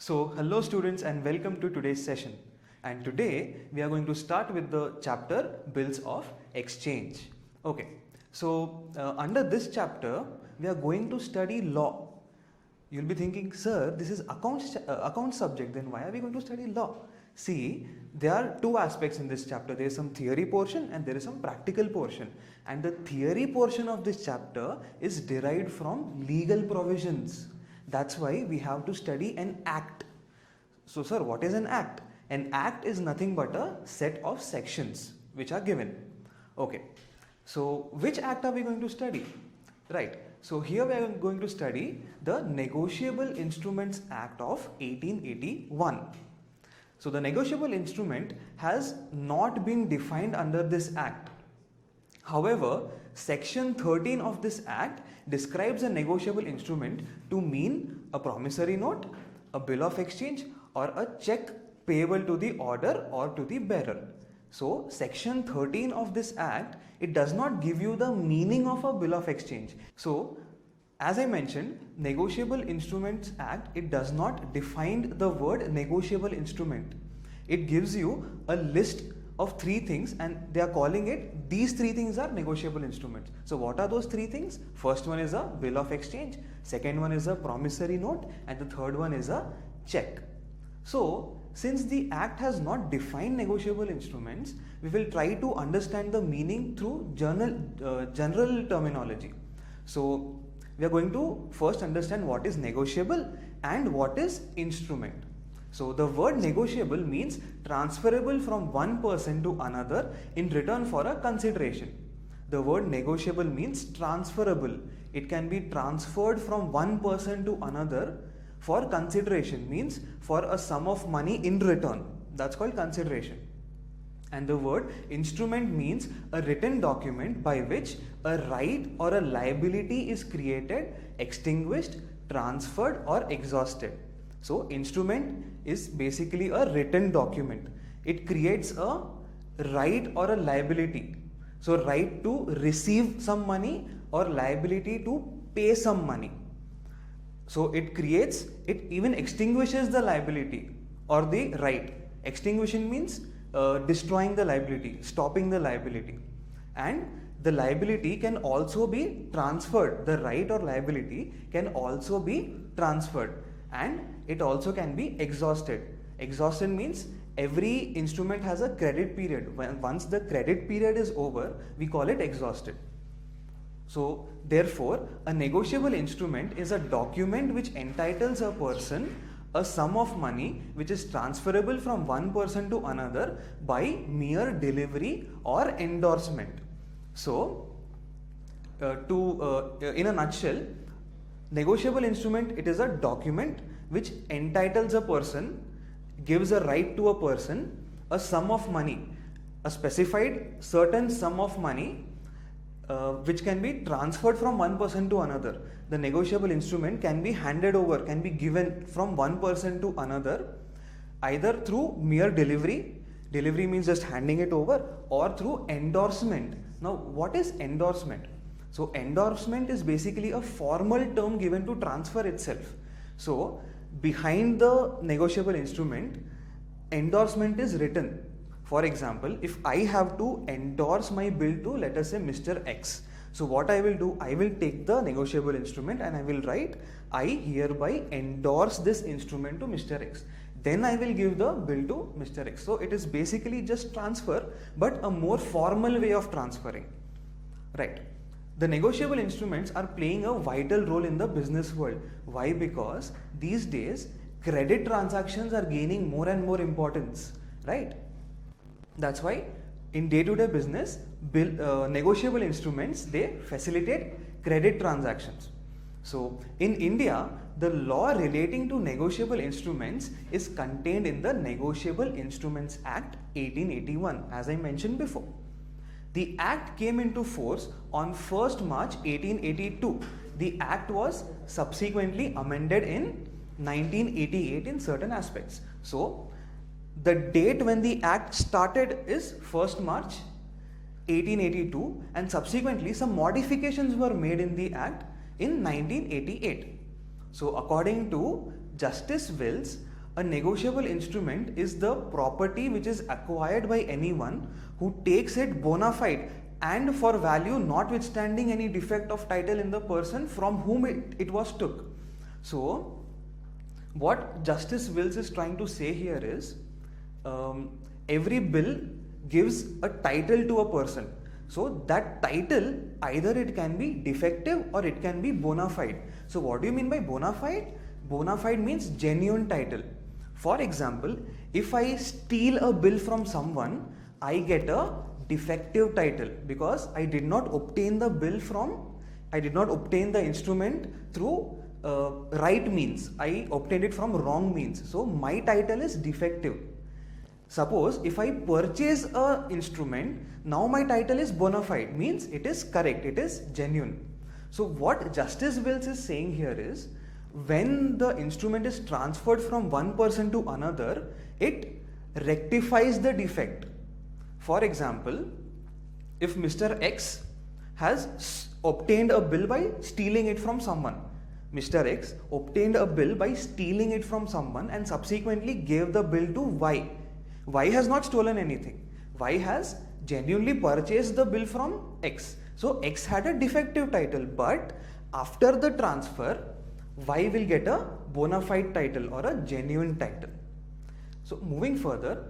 Hello students and welcome to today's session. And today we are going to start with the chapter Bills of Exchange. Okay, under this chapter we are going to study law. You'll be thinking, sir, this is account subject, then why are we going to study law? See, there are two aspects in this chapter. There is some theory portion and there is some practical portion. And the theory portion of this chapter is derived from legal provisions. That's why we have to study an act. So sir, what is an act? An act is nothing but a set of sections which are given. Okay, so which act are we going to study? Right, so here we are going to study the Negotiable Instruments Act of 1881. So the negotiable instrument has not been defined under this act. However, section 13 of this act describes a negotiable instrument to mean a promissory note, a bill of exchange, or a check payable to the order or to the bearer. So section 13 of this act, it does not give you the meaning of a bill of exchange. So as I mentioned, Negotiable Instruments Act, it does not define the word negotiable instrument. It gives you a list of three things and they are calling it, these three things are negotiable instruments. So what are those three things? First one is a bill of exchange, second one is a promissory note, and the third one is a check. So since the act has not defined negotiable instruments, we will try to understand the meaning through general terminology. So we are going to first understand what is negotiable and what is instrument. So the word negotiable means transferable from one person to another in return for a consideration. The word negotiable means transferable. It can be transferred from one person to another for consideration, means for a sum of money in return. That's called consideration. And the word instrument means a written document by which a right or a liability is created, extinguished, transferred, or exhausted. So instrument is basically a written document. It creates a right or a liability. So right to receive some money or liability to pay some money. So it even extinguishes the liability or the right. Extinguishing means destroying the liability, stopping the liability. And the liability can also be transferred. The right or liability can also be transferred. And it also can be exhausted. Exhausted means every instrument has a credit period. Once the credit period is over, we call it exhausted. So therefore, a negotiable instrument is a document which entitles a person a sum of money which is transferable from one person to another by mere delivery or endorsement. So in a nutshell, negotiable instrument, it is a document which entitles a person, gives a right to a person, a sum of money, a specified certain sum of money which can be transferred from one person to another. The negotiable instrument can be handed over, can be given from one person to another either through mere delivery means just handing it over, or through endorsement. Now what is endorsement? So endorsement is basically a formal term given to transfer itself. So behind the negotiable instrument, endorsement is written. For example, if I have to endorse my bill to, let us say, Mr. X. So what I will do, I will take the negotiable instrument and I will write, I hereby endorse this instrument to Mr. X. Then I will give the bill to Mr. X. So it is basically just transfer, but a more formal way of transferring. Right. The negotiable instruments are playing a vital role in the business world. Why? Because these days credit transactions are gaining more and more importance, right? That's why in day-to-day business, negotiable instruments, they facilitate credit transactions. So in India, the law relating to negotiable instruments is contained in the Negotiable Instruments Act 1881, as I mentioned before. The act came into force on 1st March 1882. The act was subsequently amended in 1988 in certain aspects. So the date when the act started is 1st March 1882 and subsequently some modifications were made in the act in 1988. So according to Justice Wills, A negotiable instrument is the property which is acquired by anyone who takes it bona fide and for value notwithstanding any defect of title in the person from whom it was took. So, what Justice Wills is trying to say here is every bill gives a title to a person. So that title, either it can be defective or it can be bona fide. So what do you mean by bona fide? Bona fide means genuine title. For example, if I steal a bill from someone, I get a defective title because I did not obtain the instrument through right means. I obtained it from wrong means. So my title is defective. Suppose if I purchase a instrument, now my title is bona fide, means it is correct, it is genuine. So what Justice Wills is saying here is, when the instrument is transferred from one person to another, it rectifies the defect. For example, if Mr. X has obtained a bill by stealing it from someone, Mr. X obtained a bill by stealing it from someone and subsequently gave the bill to Y. Y has not stolen anything. Y has genuinely purchased the bill from X. So X had a defective title, but after the transfer, Y will get a bona fide title or a genuine title. So moving further,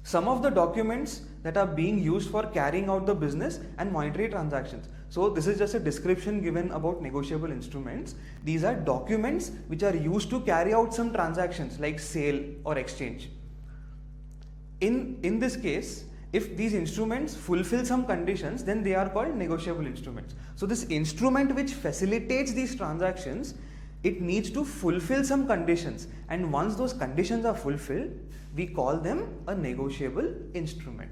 some of the documents that are being used for carrying out the business and monetary transactions. So this is just a description given about negotiable instruments. These are documents which are used to carry out some transactions like sale or exchange. In this case, if these instruments fulfill some conditions, then they are called negotiable instruments. So this instrument which facilitates these transactions, it needs to fulfill some conditions, and once those conditions are fulfilled, we call them a negotiable instrument.